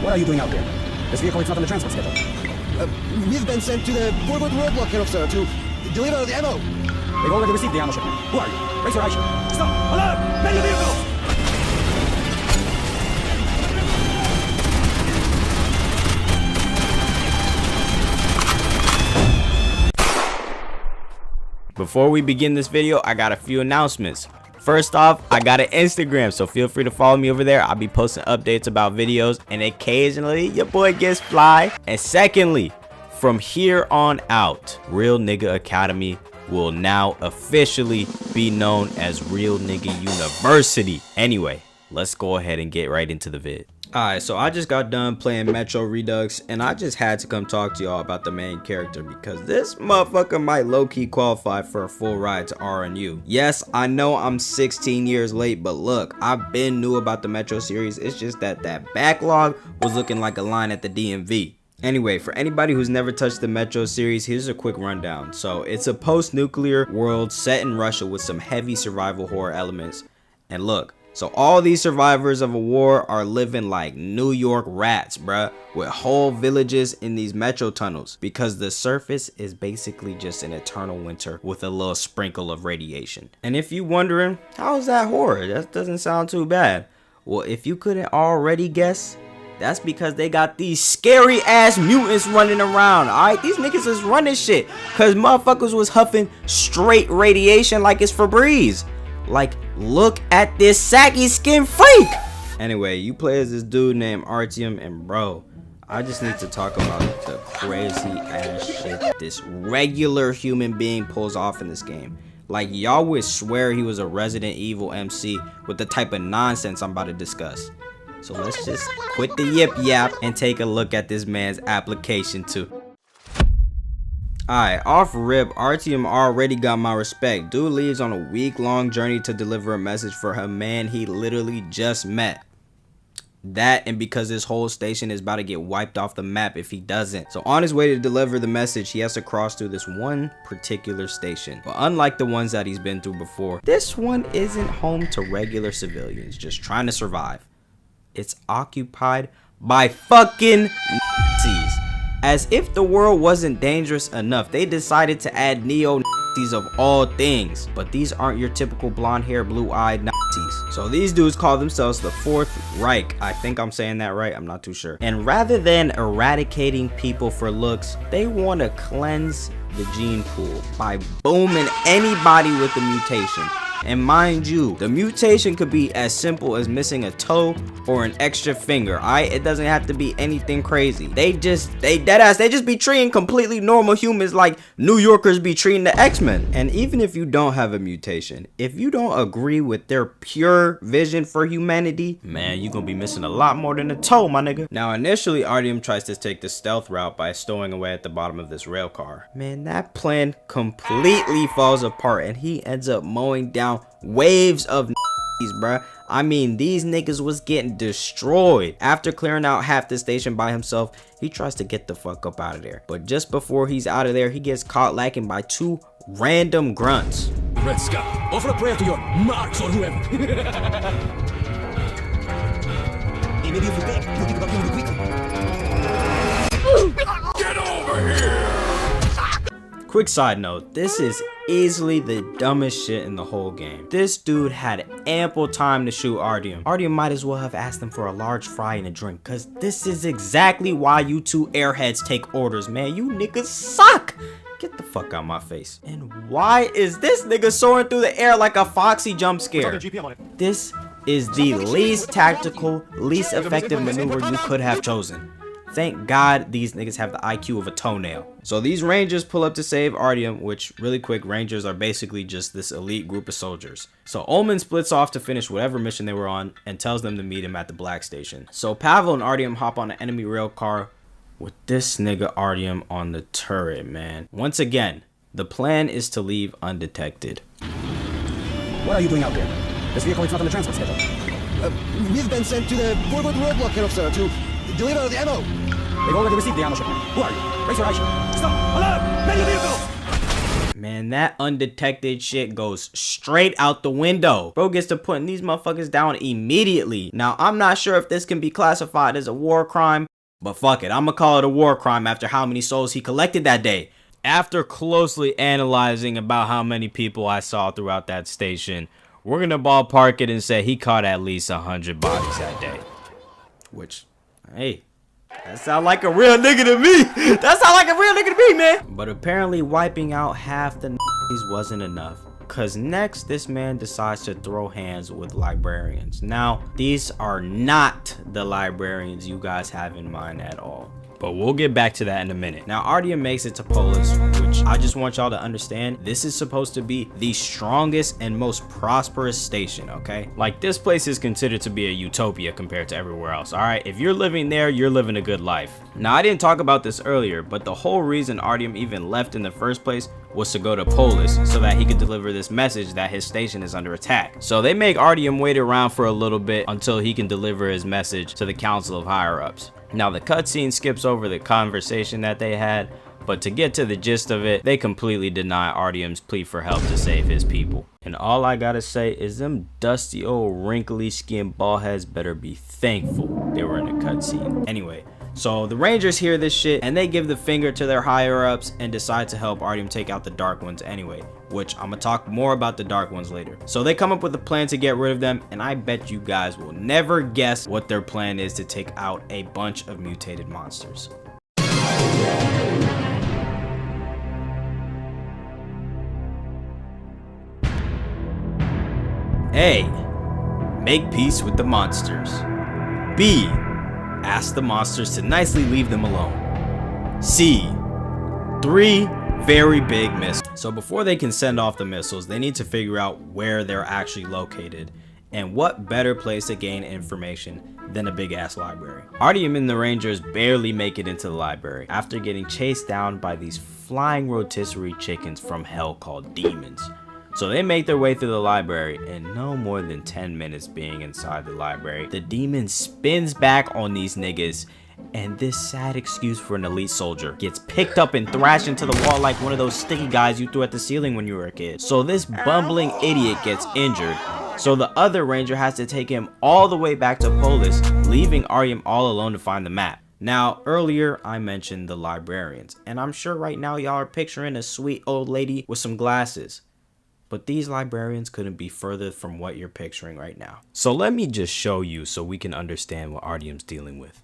What are you doing out there? This vehicle is not on the transport schedule. We've been sent to the forward roadblock here, sir, to deliver the ammo. They've already received the ammo shipment. Who are you? Raise your eye shield. Stop! Alarm! Man your vehicle! Before we begin this video, I got a few announcements. First off, I got an Instagram, so feel free to follow me over there. I'll be posting updates about videos, and occasionally your boy gets fly. And secondly, from here on out, Real Nigga Academy will now officially be known as Real Nigga University. Anyway, let's go ahead and get right into the vid. Alright, so I just got done playing Metro Redux, and I just had to come talk to y'all about the main character because this motherfucker might low-key qualify for a full ride to RNU. Yes, I know I'm 16 years late, but look, I've been new about the Metro series. It's just that backlog was looking like a line at the DMV. Anyway, for anybody who's never touched the Metro series, here's a quick rundown. So it's a post-nuclear world set in Russia with some heavy survival horror elements. And look, so all these survivors of a war are living like New York rats, bruh, with whole villages in these metro tunnels because the surface is basically just an eternal winter with a little sprinkle of radiation. And if you're wondering, how is that horror? That doesn't sound too bad. Well, if you couldn't already guess, that's because they got these scary ass mutants running around. Alright, these niggas is running shit because motherfuckers was huffing straight radiation like it's Febreze. Like, look at this saggy skin freak. Anyway, you play as this dude named Artyom, and bro, I just need to talk about the crazy ass shit this regular human being pulls off in this game. Like, y'all would swear he was a Resident Evil MC with the type of nonsense I'm about to discuss. So let's just quit the yip yap and take a look at this man's application too. Alright, off rip, Artyom already got my respect. Dude leaves on a week-long journey to deliver a message for a man he literally just met. That, and because this whole station is about to get wiped off the map if he doesn't. So on his way to deliver the message, he has to cross through this one particular station. But unlike the ones that he's been through before, this one isn't home to regular civilians just trying to survive. It's occupied by fucking Nazis. As if the world wasn't dangerous enough, they decided to add neo-Nazis of all things. But these aren't your typical blonde-haired, blue-eyed Nazis. So these dudes call themselves the Fourth Reich. I think I'm saying that right, I'm not too sure. And rather than eradicating people for looks, they want to cleanse the gene pool by booming anybody with a mutation. And mind you, the mutation could be as simple as missing a toe or an extra finger. Alright, it doesn't have to be anything crazy. They just be treating completely normal humans like New Yorkers be treating the X-Men. And even if you don't have a mutation, if you don't agree with their pure vision for humanity, man, you're gonna be missing a lot more than a toe, my nigga. Now initially, Artyom tries to take the stealth route by stowing away at the bottom of this rail car. Man, that plan completely falls apart and he ends up mowing down waves of Nazis, bruh. I mean, these niggas was getting destroyed. After clearing out half the station by himself, he tries to get the fuck up out of there. But just before he's out of there, he gets caught lacking by two random grunts. Red Scout, offer a prayer to your marks or whoever. Immediately back, looking about you quickly. Get over here! Quick side note, this is easily the dumbest shit in the whole game. This dude had ample time to shoot Artyom. Artyom might as well have asked him for a large fry and a drink, cause this is exactly why you two airheads take orders, man. You niggas suck! Get the fuck out my face. And why is this nigga soaring through the air like a Foxy jump scare? This is the least tactical, least effective maneuver you could have chosen. Thank God these niggas have the IQ of a toenail. So these Rangers pull up to save Artyom, which, really quick, Rangers are basically just this elite group of soldiers. So Ullman splits off to finish whatever mission they were on and tells them to meet him at the Black Station. So Pavel and Artyom hop on an enemy rail car with this nigga Artyom on the turret, man. Once again, the plan is to leave undetected. What are you doing out there? This vehicle is not on the transport schedule. We've been sent to the forward roadblock here, sir, to deliver the ammo. They've already received the ammo shipment. Who are you? Raise your eye shield. Stop! Alarm! Man your vehicle! Man, that undetected shit goes straight out the window. Bro gets to putting these motherfuckers down immediately. Now, I'm not sure if this can be classified as a war crime, but fuck it, I'm gonna call it a war crime after how many souls he collected that day. After closely analyzing about how many people I saw throughout that station, we're gonna ballpark it and say he caught at least 100 bodies that day. Which, hey, that sound like a real nigga to me. That sound like a real nigga to me, man. But apparently wiping out half the niggas wasn't enough. Cause next, this man decides to throw hands with librarians. Now, these are not the librarians you guys have in mind at all. But we'll get back to that in a minute. Now, Artyom makes it to Polis, which I just want y'all to understand, this is supposed to be the strongest and most prosperous station, okay? Like, this place is considered to be a utopia compared to everywhere else, all right? If you're living there, you're living a good life. Now, I didn't talk about this earlier, but the whole reason Artyom even left in the first place was to go to Polis so that he could deliver this message that his station is under attack. So they make Artyom wait around for a little bit until he can deliver his message to the Council of Higher-Ups. Now, the cutscene skips over the conversation that they had, but to get to the gist of it, they completely deny Artyom's plea for help to save his people. And all I gotta say is them dusty old wrinkly skinned ballheads better be thankful they were in the cutscene. Anyway, so the Rangers hear this shit and they give the finger to their higher-ups and decide to help Artyom take out the Dark Ones anyway, which I'm gonna talk more about the Dark Ones later. So they come up with a plan to get rid of them, and I bet you guys will never guess what their plan is to take out a bunch of mutated monsters. A. Make peace with the monsters. B. Ask the monsters to nicely leave them alone. C. 3 very big missiles. So before they can send off the missiles, they need to figure out where they're actually located. And what better place to gain information than a big ass library. Artyom and the Rangers barely make it into the library after getting chased down by these flying rotisserie chickens from hell called demons. So they make their way through the library, and no more than 10 minutes being inside the library, the demon spins back on these niggas, and this sad excuse for an elite soldier gets picked up and thrashed into the wall like one of those sticky guys you threw at the ceiling when you were a kid. So this bumbling idiot gets injured, so the other ranger has to take him all the way back to Polis, leaving Artyom all alone to find the map. Now, earlier I mentioned the librarians, and I'm sure right now y'all are picturing a sweet old lady with some glasses. But these librarians couldn't be further from what you're picturing right now. So let me just show you so we can understand what Artyom's dealing with.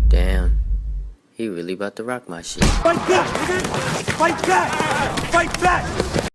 Damn, he really about to rock my shit. Fight back! Fight back! Fight back!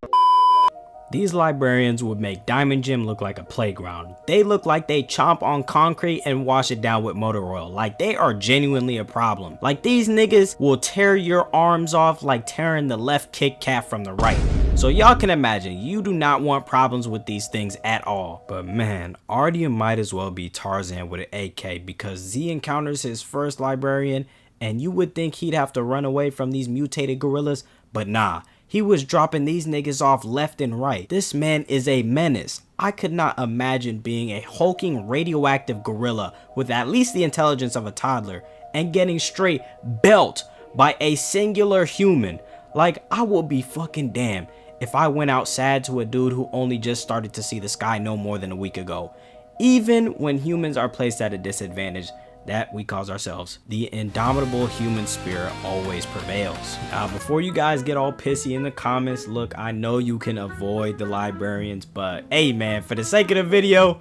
These librarians would make Diamond Gym look like a playground. They look like they chomp on concrete and wash it down with motor oil. Like they are genuinely a problem. Like these niggas will tear your arms off like tearing the left Kit Kat from the right. So y'all can imagine, you do not want problems with these things at all. But man, Artyom might as well be Tarzan with an AK, because Z encounters his first librarian and you would think he'd have to run away from these mutated gorillas, but nah. He was dropping these niggas off left and right. This man is a menace. I could not imagine being a hulking radioactive gorilla with at least the intelligence of a toddler and getting straight belt by a singular human. Like, I would be fucking damned if I went out sad to a dude who only just started to see the sky no more than a week ago. Even when humans are placed at a disadvantage that we cause ourselves, the indomitable human spirit always prevails. Now, before you guys get all pissy in the comments, look, I know you can avoid the librarians, but hey man, for the sake of the video,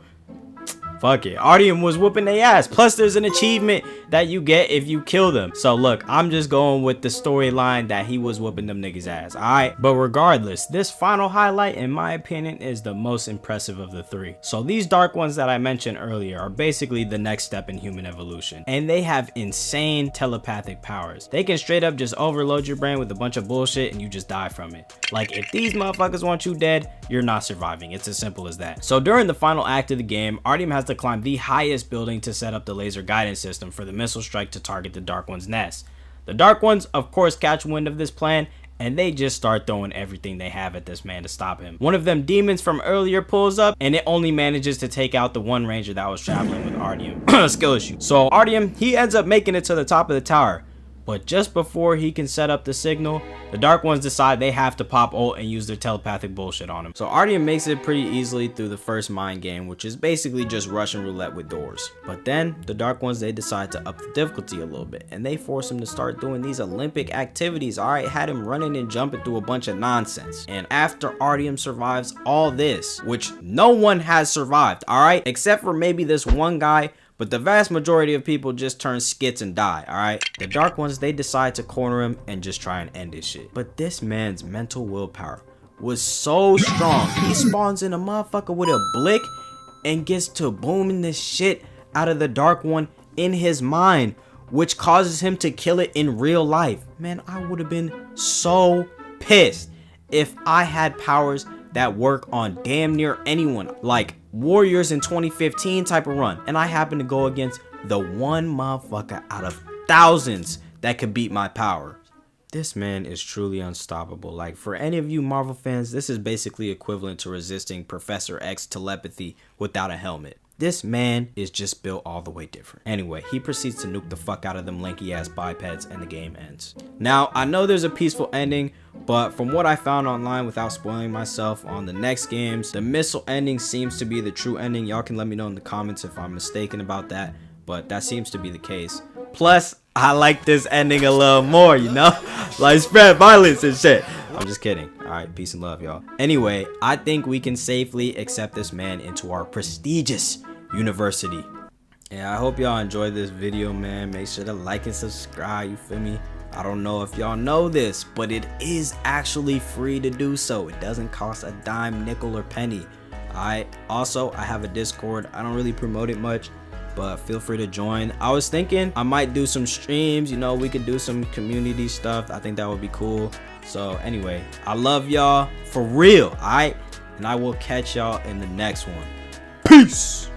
fuck it. Artyom was whooping their ass. Plus there's an achievement that you get if you kill them. So look, I'm just going with the storyline that he was whooping them niggas ass, alright? But regardless, this final highlight in my opinion is the most impressive of the three. So these Dark Ones that I mentioned earlier are basically the next step in human evolution. And they have insane telepathic powers. They can straight up just overload your brain with a bunch of bullshit and you just die from it. Like, if these motherfuckers want you dead, you're not surviving. It's as simple as that. So during the final act of the game, Artyom has to climb the highest building to set up the laser guidance system for the missile strike to target the Dark One's nest. The Dark Ones, of course, catch wind of this plan and they just start throwing everything they have at this man to stop him. One of them demons from earlier pulls up, and it only manages to take out the one ranger that was traveling with Artyom. Skill issue. So Artyom, he ends up making it to the top of the tower. But just before he can set up the signal, the Dark Ones decide they have to pop ult and use their telepathic bullshit on him. So Artyom makes it pretty easily through the first mind game, which is basically just Russian roulette with doors. But then the Dark Ones, they decide to up the difficulty a little bit, and they force him to start doing these Olympic activities. Alright, had him running and jumping through a bunch of nonsense. And after Artyom survives all this, which no one has survived, alright, except for maybe this one guy, but the vast majority of people just turn skits and die, alright? The Dark Ones, they decide to corner him and just try and end his shit. But this man's mental willpower was so strong. He spawns in a motherfucker with a blick and gets to booming this shit out of the Dark One in his mind, which causes him to kill it in real life. Man, I would have been so pissed if I had powers that work on damn near anyone, like Warriors in 2015 type of run, and I happen to go against the one motherfucker out of thousands that could beat my power. This man is truly unstoppable. Like, for any of you Marvel fans, this is basically equivalent to resisting Professor X telepathy without a helmet. This man is just built all the way different. Anyway, he proceeds to nuke the fuck out of them lanky ass bipeds, and the game ends. Now, I know there's a peaceful ending, but from what I found online, without spoiling myself, on the next games, the missile ending seems to be the true ending. Y'all can let me know in the comments if I'm mistaken about that, but that seems to be the case. Plus, I like this ending a little more, you know? Like, spread violence and shit. I'm just kidding. Alright, peace and love, y'all. Anyway, I think we can safely accept this man into our prestigious university. Yeah, I hope y'all enjoyed this video, man. Make sure to like and subscribe, you feel me? I don't know if y'all know this, but it is actually free to do so. It doesn't cost a dime, nickel, or penny. Alright, also, I have a Discord. I don't really promote it much, but feel free to join. I was thinking I might do some streams, you know, we could do some community stuff. I think that would be cool. So anyway, I love y'all for real, alright? And I will catch y'all in the next one. Peace!